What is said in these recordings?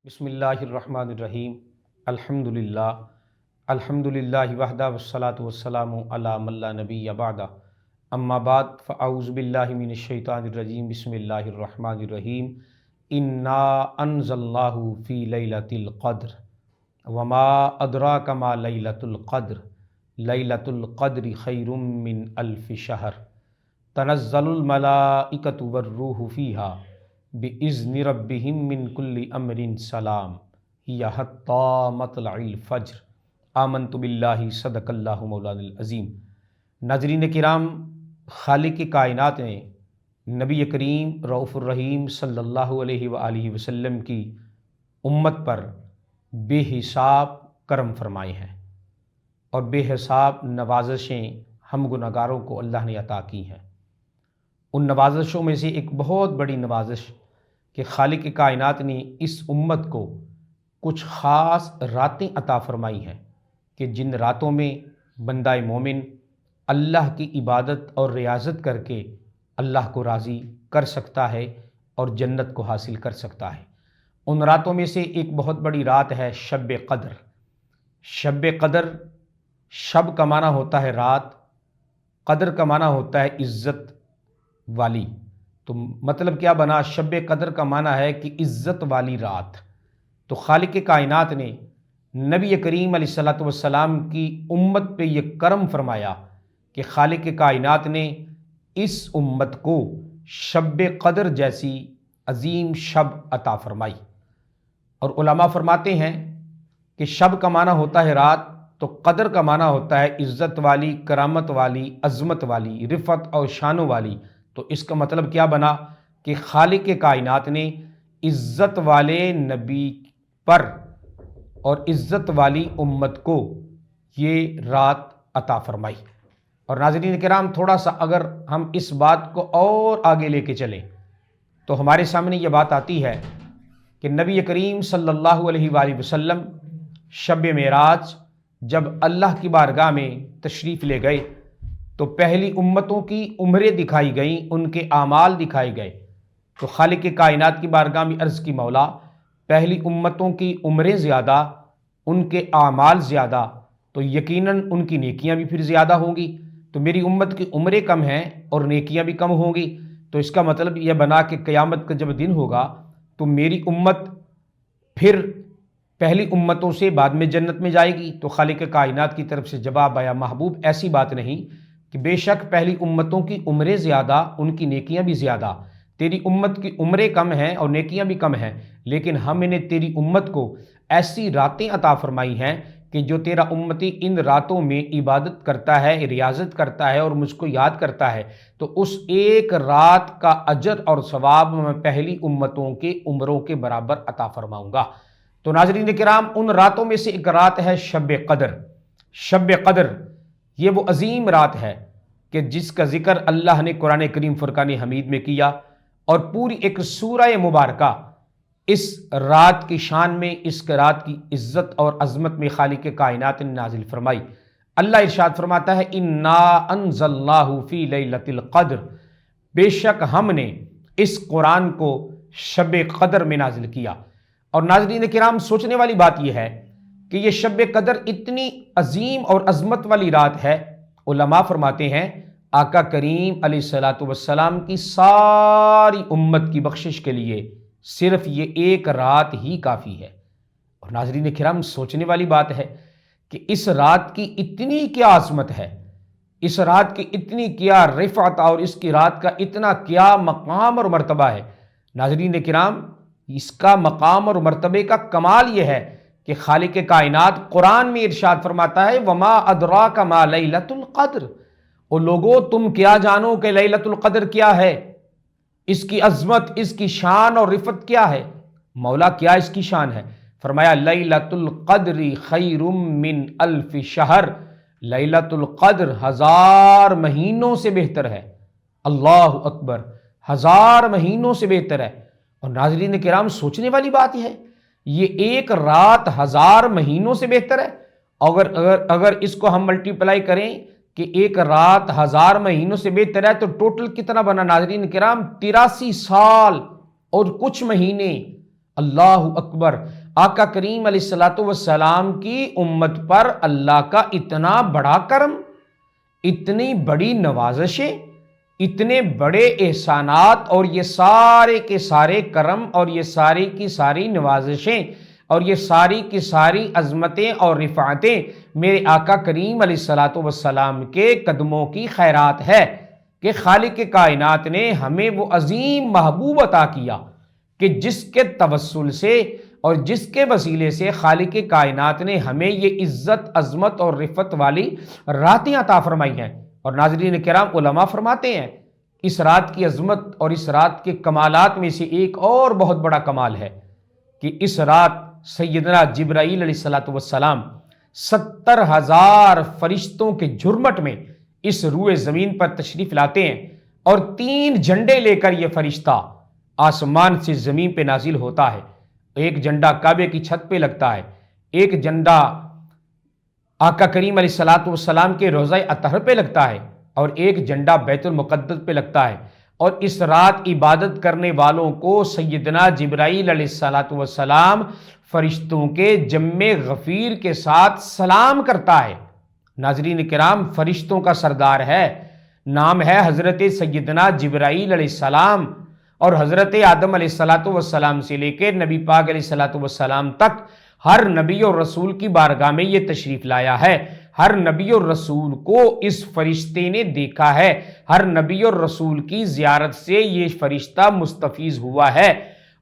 بسم اللہ الرحمن الرحیم الحمدللہ وحدہ والصلاة والسلام علی من لا نبی بعدہ اما بعد فاعوذ باللہ من الشیطان الرجیم بسم اللہ الرحمن الرحیم انا انزلناہ فی لیلۃ القدر وما ادراک ما لیلۃ القدر لیلۃ القدر خیر من الف شہر تنزل الملائکۃ والروح فیہا بِإِذْنِ رَبِّهِم مِّن كُلِّ أَمْرٍ سَلَام هِيَ حَتَّىٰ مَطْلَعِ الْفَجْرِ آمَنْتُ بِاللَّهِ صدق اللہ مولانا العظیم۔ ناظرین کرام، خالق کائنات نے نبی کریم رؤوف الرحیم صلی اللہ علیہ وآلہ وسلم کی امت پر بے حساب کرم فرمائے ہیں اور بے حساب نوازشیں ہم گناہگاروں کو اللہ نے عطا کی ہیں۔ ان نوازشوں میں سے ایک بہت بڑی نوازش کہ خالق کائنات نے اس امت کو کچھ خاص راتیں عطا فرمائی ہیں کہ جن راتوں میں بندہ مومن اللہ کی عبادت اور ریاضت کر کے اللہ کو راضی کر سکتا ہے اور جنت کو حاصل کر سکتا ہے۔ ان راتوں میں سے ایک بہت بڑی رات ہے شب قدر۔ شب قدر، شب کا معنی ہوتا ہے رات، قدر کا معنی ہوتا ہے عزت والی۔ تو مطلب کیا بنا؟ شب قدر کا معنی ہے کہ عزت والی رات۔ تو خالق کائنات نے نبی کریم علیہ الصلوۃ والسلام کی امت پہ یہ کرم فرمایا کہ خالق کائنات نے اس امت کو شب قدر جیسی عظیم شب عطا فرمائی۔ اور علماء فرماتے ہیں کہ شب کا معنی ہوتا ہے رات، تو قدر کا معنی ہوتا ہے عزت والی، کرامت والی، عظمت والی، رفعت اور شانوں والی۔ تو اس کا مطلب کیا بنا کہ خالق کائنات نے عزت والے نبی پر اور عزت والی امت کو یہ رات عطا فرمائی۔ اور ناظرین کرام، تھوڑا سا اگر ہم اس بات کو اور آگے لے کے چلیں تو ہمارے سامنے یہ بات آتی ہے کہ نبی کریم صلی اللہ علیہ وآلہ وسلم شب معراج جب اللہ کی بارگاہ میں تشریف لے گئے تو پہلی امتوں کی عمریں دکھائی گئیں، ان کے اعمال دکھائے گئے۔ تو خالق کائنات کی بارگاہ میں عرض کی مولا، پہلی امتوں کی عمریں زیادہ، ان کے اعمال زیادہ، تو یقیناً ان کی نیکیاں بھی پھر زیادہ ہوں گی۔ تو میری امت کی عمریں کم ہیں اور نیکیاں بھی کم ہوں گی، تو اس کا مطلب یہ بنا کہ قیامت کا جب دن ہوگا تو میری امت پھر پہلی امتوں سے بعد میں جنت میں جائے گی۔ تو خالق کائنات کی طرف سے جواب آیا، محبوب ایسی بات نہیں کہ بے شک پہلی امتوں کی عمریں زیادہ، ان کی نیکیاں بھی زیادہ، تیری امت کی عمریں کم ہیں اور نیکیاں بھی کم ہیں، لیکن ہم نے تیری امت کو ایسی راتیں عطا فرمائی ہیں کہ جو تیرا امتی ان راتوں میں عبادت کرتا ہے، ریاضت کرتا ہے اور مجھ کو یاد کرتا ہے، تو اس ایک رات کا اجر اور ثواب میں پہلی امتوں کے عمروں کے برابر عطا فرماؤں گا۔ تو ناظرین کرام، ان راتوں میں سے ایک رات ہے شب قدر۔ شب قدر یہ وہ عظیم رات ہے کہ جس کا ذکر اللہ نے قرآن کریم فرقان حمید میں کیا، اور پوری ایک سورہ مبارکہ اس رات کی شان میں، اس رات کی عزت اور عظمت میں خالق کائنات نے نازل فرمائی۔ اللہ ارشاد فرماتا ہے، انا انزلناہ فی لیلۃ القدر، بے شک ہم نے اس قرآن کو شب قدر میں نازل کیا۔ اور ناظرین کرام، سوچنے والی بات یہ ہے کہ یہ شب قدر اتنی عظیم اور عظمت والی رات ہے، علماء فرماتے ہیں آقا کریم علیہ الصلوۃ والسلام کی ساری امت کی بخشش کے لیے صرف یہ ایک رات ہی کافی ہے۔ اور ناظرین کرام، سوچنے والی بات ہے کہ اس رات کی اتنی کیا عظمت ہے، اس رات کی اتنی کیا رفعت اور اس کی رات کا اتنا کیا مقام اور مرتبہ ہے۔ ناظرین کرام، اس کا مقام اور مرتبے کا کمال یہ ہے کہ خالق کائنات قرآن میں ارشاد فرماتا ہے، وما ادراک ما لیلۃ القدر، او لوگو تم کیا جانو کہ لیلۃ القدر کیا ہے، اس کی عظمت، اس کی شان اور رفعت کیا ہے۔ مولا کیا اس کی شان ہے؟ فرمایا، لیلۃ القدر خیر من الف شہر، لیلۃ القدر 1000 مہینوں سے بہتر ہے۔ اللہ اکبر، 1000 مہینوں سے بہتر ہے۔ اور ناظرین کرام، سوچنے والی بات یہ ہے، یہ ایک رات 1000 مہینوں سے بہتر ہے۔ اگر اس کو ہم ملٹیپلائی کریں کہ ایک رات 1000 مہینوں سے بہتر ہے تو ٹوٹل کتنا بنا ناظرین کرام؟ 83 سال اور کچھ مہینے اللہ اکبر، آقا کریم علیہ الصلوۃ والسلام کی امت پر اللہ کا اتنا بڑا کرم، اتنی بڑی نوازشیں، اتنے بڑے احسانات، اور یہ سارے کے سارے کرم اور یہ ساری کی ساری نوازشیں اور یہ ساری کی ساری عظمتیں اور رفعتیں میرے آقا کریم علیہ الصلوۃ والسلام کے قدموں کی خیرات ہے کہ خالق کائنات نے ہمیں وہ عظیم محبوب عطا کیا کہ جس کے توسل سے اور جس کے وسیلے سے خالق کائنات نے ہمیں یہ عزت، عظمت اور رفعت والی راتیں عطا فرمائی ہیں۔ اور ناظرین کرام، علماء فرماتے ہیں اس رات کی عظمت اور اس رات کے کمالات میں سے ایک اور بہت بڑا کمال ہے کہ اس رات سیدنا جبرائیل علیہ الصلوۃ والسلام 70,000 فرشتوں کے جھرمٹ میں اس روئے زمین پر تشریف لاتے ہیں، اور 3 جھنڈے لے کر یہ فرشتہ آسمان سے زمین پہ نازل ہوتا ہے۔ ایک جھنڈا کعبے کی چھت پہ لگتا ہے، ایک جھنڈا آقا کریم علیہ الصلوۃ والسلام کے روضہ اطہر پہ لگتا ہے، اور ایک جھنڈا بیت المقدس پہ لگتا ہے۔ اور اس رات عبادت کرنے والوں کو سیدنا جبرائیل علیہ الصلوۃ والسلام فرشتوں کے جمع غفیر کے ساتھ سلام کرتا ہے۔ ناظرین کرام، فرشتوں کا سردار ہے، نام ہے حضرت سیدنا جبرائیل علیہ السلام، اور حضرت آدم علیہ الصلوۃ والسلام سے لے کے نبی پاک علیہ الصلوۃ والسلام تک ہر نبی اور رسول کی بارگاہ میں یہ تشریف لایا ہے۔ ہر نبی اور رسول کو اس فرشتے نے دیکھا ہے، ہر نبی اور رسول کی زیارت سے یہ فرشتہ مستفیض ہوا ہے۔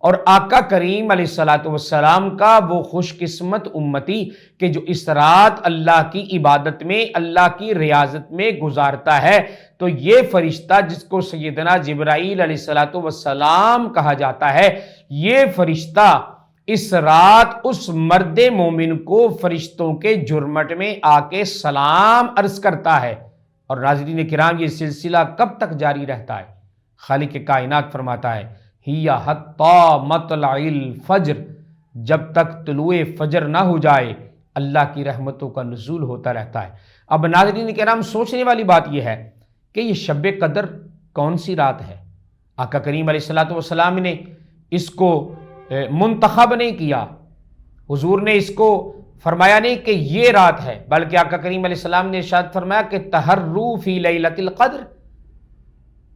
اور آقا کریم علیہ الصلوۃ والسلام کا وہ خوش قسمت امتی کہ جو اس رات اللہ کی عبادت میں، اللہ کی ریاضت میں گزارتا ہے، تو یہ فرشتہ جس کو سیدنا جبرائیل علیہ الصلوۃ والسلام کہا جاتا ہے، یہ فرشتہ اس رات اس مرد مومن کو فرشتوں کے جھرمٹ میں آ کے سلام عرض کرتا ہے۔ اور ناظرین کرام، یہ سلسلہ کب تک جاری رہتا ہے؟ خالق کائنات فرماتا ہے ہی حتی مطلع الفجر، جب تک طلوع فجر نہ ہو جائے اللہ کی رحمتوں کا نزول ہوتا رہتا ہے۔ اب ناظرین کرام، سوچنے والی بات یہ ہے کہ یہ شب قدر کون سی رات ہے؟ آقا کریم علیہ الصلوۃ والسلام نے اس کو منتخب نہیں کیا، حضور نے اس کو فرمایا نہیں کہ یہ رات ہے، بلکہ آقا کریم علیہ السلام نے ارشاد فرمایا کہ تحروا فی لیلۃ القدر،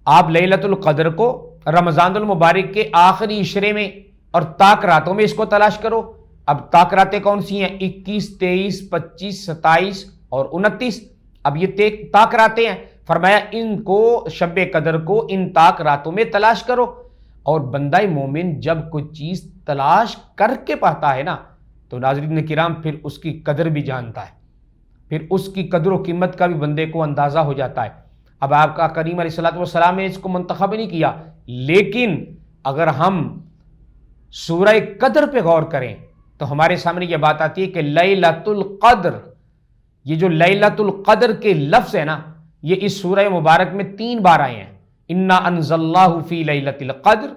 آپ لیلۃ القدر کو رمضان المبارک کے آخری عشرے میں اور تاک راتوں میں اس کو تلاش کرو۔ اب تاک راتیں کون سی ہیں؟ 21، 23، 25، 27 اور 29۔ اب یہ تاک راتیں ہیں، فرمایا ان کو، شب قدر کو ان تاک راتوں میں تلاش کرو۔ اور بندہ مومن جب کوئی چیز تلاش کر کے پاتا ہے نا، تو ناظرین کرام پھر اس کی قدر بھی جانتا ہے، پھر اس کی قدر و قیمت کا بھی بندے کو اندازہ ہو جاتا ہے۔ اب آپ کا کریم علیہ الصلوۃ والسلام نے اس کو منتخب نہیں کیا، لیکن اگر ہم سورہ قدر پہ غور کریں تو ہمارے سامنے یہ بات آتی ہے کہ لیلۃ القدر، یہ جو لیلۃ القدر کے لفظ ہے نا، یہ اس سورہ مبارک میں 3 بار آئے ہیں۔ انا انزلناہ فی لیلۃ القدر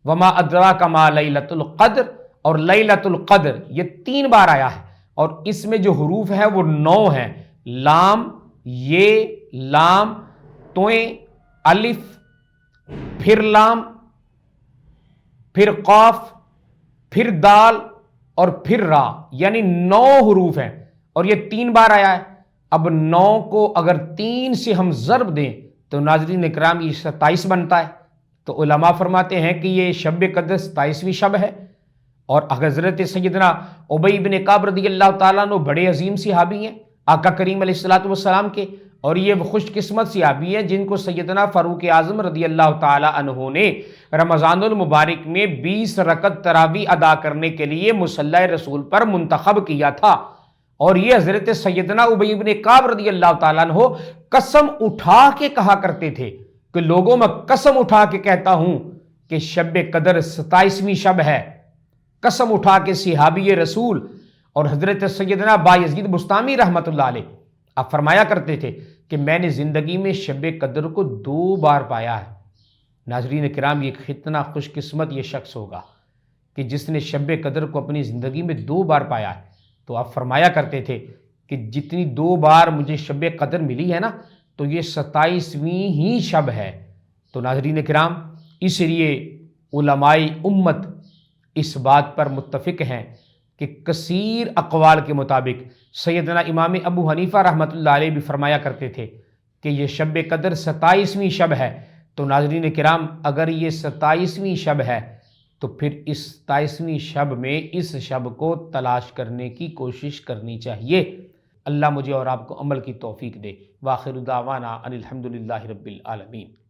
وما ادراک ما لیلۃ القدر، اور لیلۃ القدر یہ 3 بار آیا ہے، اور اس میں جو حروف ہیں وہ 9 ہیں، لام، یہ، لام، تویں، الف، پھر لام، پھر قاف، پھر دال اور پھر را، یعنی 9 حروف ہیں، اور یہ 3 بار آیا ہے۔ اب 9 کو اگر 3 سے ہم ضرب دیں تو ناظرین اکرام یہ 27 بنتا ہے۔ تو علماء فرماتے ہیں کہ یہ شب قدر 27ویں شب ہے۔ اور حضرت سیدنا ابی بن کعب رضی اللہ تعالیٰ عنہ بڑے عظیم صحابی ہیں آقا کریم علیہ الصلوۃ والسلام کے، اور یہ وہ خوش قسمت صحابی ہیں جن کو سیدنا فاروق اعظم رضی اللہ تعالیٰ عنہ نے رمضان المبارک میں 20 رکعت تراویح ادا کرنے کے لیے مصلی رسول پر منتخب کیا تھا۔ اور یہ حضرت سیدنا ابی بن کعب رضی اللہ تعالیٰ عنہ قسم اٹھا کے کہا کرتے تھے کہ لوگوں میں قسم اٹھا کے کہتا ہوں کہ شب قدر 27ویں شب ہے، قسم اٹھا کے صحابی رسول اور حضرت سیدنا بایزید بستامی رحمۃ اللہ علیہ آپ فرمایا کرتے تھے کہ میں نے زندگی میں شب قدر کو 2 بار پایا ہے۔ ناظرین کرام، یہ کتنا خوش قسمت یہ شخص ہوگا کہ جس نے شب قدر کو اپنی زندگی میں 2 بار پایا ہے۔ تو آپ فرمایا کرتے تھے کہ جتنی 2 بار مجھے شب قدر ملی ہے نا، تو یہ 27ویں ہی شب ہے۔ تو ناظرین کرام، اس لیے علماء امت اس بات پر متفق ہیں کہ کثیر اقوال کے مطابق سیدنا امام ابو حنیفہ رحمۃ اللہ علیہ بھی فرمایا کرتے تھے کہ یہ شب قدر 27ویں شب ہے۔ تو ناظرین کرام، اگر یہ 27ویں شب ہے تو پھر اس 27ویں شب میں اس شب کو تلاش کرنے کی کوشش کرنی چاہیے۔ اللہ مجھے اور آپ کو عمل کی توفیق دے۔ وآخر دعوانا ان الحمد للہ رب العالمین۔